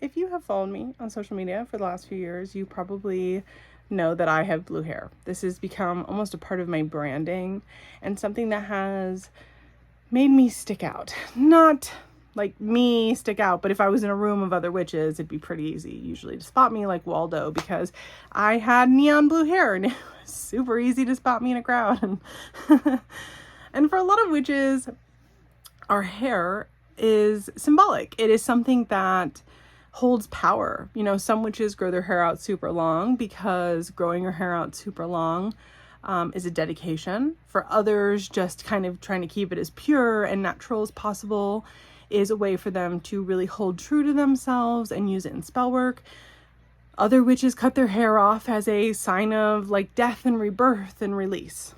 If you have followed me on social media for the last few years, you probably know that I have blue hair. This has become almost a part of my branding and something that has made me stick out. Not like me stick out, but if I was in a room of other witches, it'd be pretty easy usually to spot me, like Waldo, because I had neon blue hair and it was super easy to spot me in a crowd. And for a lot of witches, our hair is symbolic. It is something that holds power. You know, some witches grow their hair out super long because growing your hair out super long is a dedication. For others, just kind of trying to keep it as pure and natural as possible is a way for them to really hold true to themselves and use it in spell work. Other witches cut their hair off as a sign of like death and rebirth and release.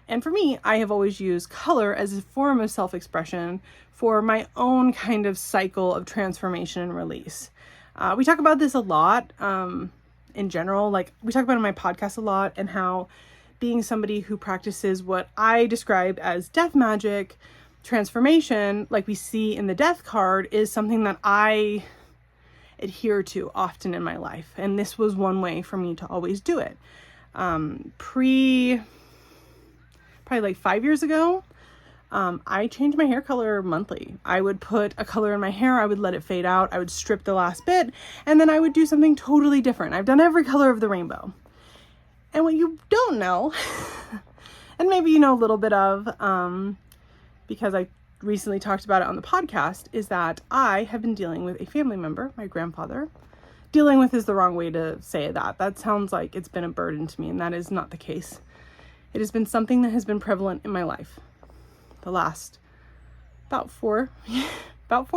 And for me, I have always used color as a form of self-expression for my own kind of cycle of transformation and release. We talk about this a lot in general. Like we talk about it in my podcast a lot, and how being somebody who practices what I describe as death magic transformation, like we see in the death card, is something that I adhere to often in my life. And this was one way for me to always do it. Probably like 5 years ago, I changed my hair color monthly. I would put a color in my hair, I would let it fade out, I would strip the last bit, and then I would do something totally different. I've done every color of the rainbow. And what you don't know, and maybe you know a little bit of, because I recently talked about it on the podcast, is that I have been dealing with a family member, my grandfather. Dealing with is the wrong way to say that. That sounds like it's been a burden to me, and that is not the case. It has been something that has been prevalent in my life the last about 4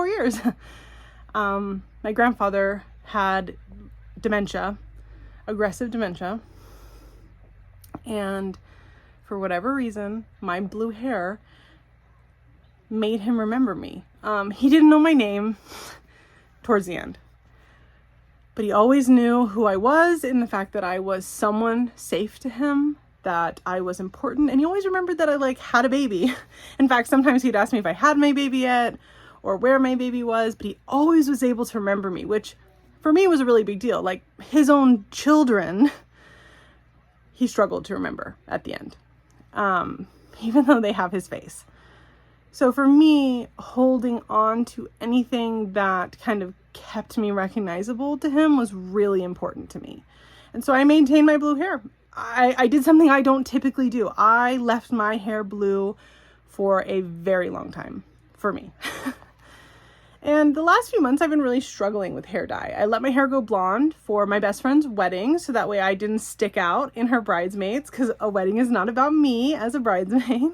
years. My grandfather had dementia, aggressive dementia, and for whatever reason, my blue hair made him remember me. He didn't know my name towards the end, but he always knew who I was, in the fact that I was someone safe to him, that I was important, and he always remembered that I had a baby. In fact, sometimes he'd ask me if I had my baby yet or where my baby was, but he always was able to remember me, which for me was a really big deal. Like his own children, he struggled to remember at the end, even though they have his face. So for me, holding on to anything that kind of kept me recognizable to him was really important to me. And so I maintained my blue hair. I did something I don't typically do. I left my hair blue for a very long time, for me. And the last few months I've been really struggling with hair dye. I let my hair go blonde for my best friend's wedding, so that way I didn't stick out in her bridesmaids, because a wedding is not about me as a bridesmaid.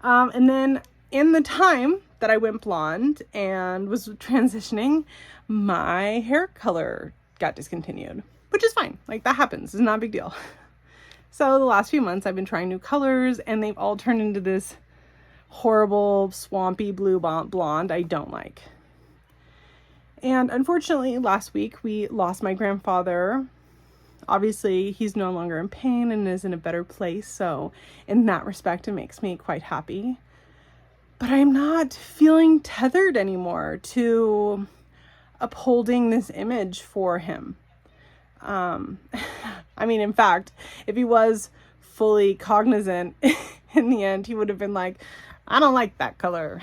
And then in the time that I went blonde and was transitioning, my hair color got discontinued, which is fine. Like that happens. It's not a big deal. So the last few months I've been trying new colors, and they've all turned into this horrible swampy blue blonde I don't like. And unfortunately, last week we lost my grandfather. Obviously, he's no longer in pain and is in a better place. So in that respect, it makes me quite happy. But I'm not feeling tethered anymore to upholding this image for him. I mean, in fact, if he was fully cognizant in the end, he would have been like, I don't like that color.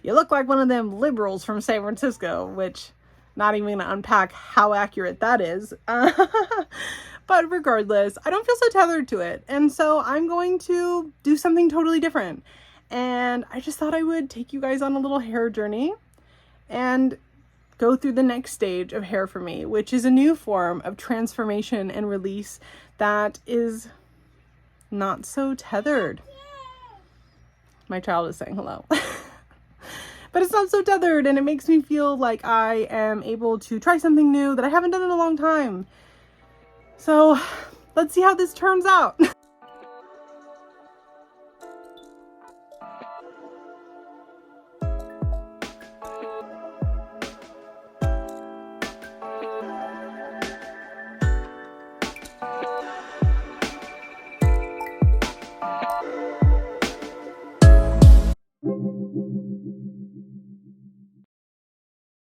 You look like one of them liberals from San Francisco, which not even gonna unpack how accurate that is. But regardless, I don't feel so tethered to it. And so I'm going to do something totally different. And I just thought I would take you guys on a little hair journey and go through the next stage of hair for me, which is a new form of transformation and release that is not so tethered. My child is saying hello. But it's not so tethered, and it makes me feel like I am able to try something new that I haven't done in a long time. So let's see how this turns out.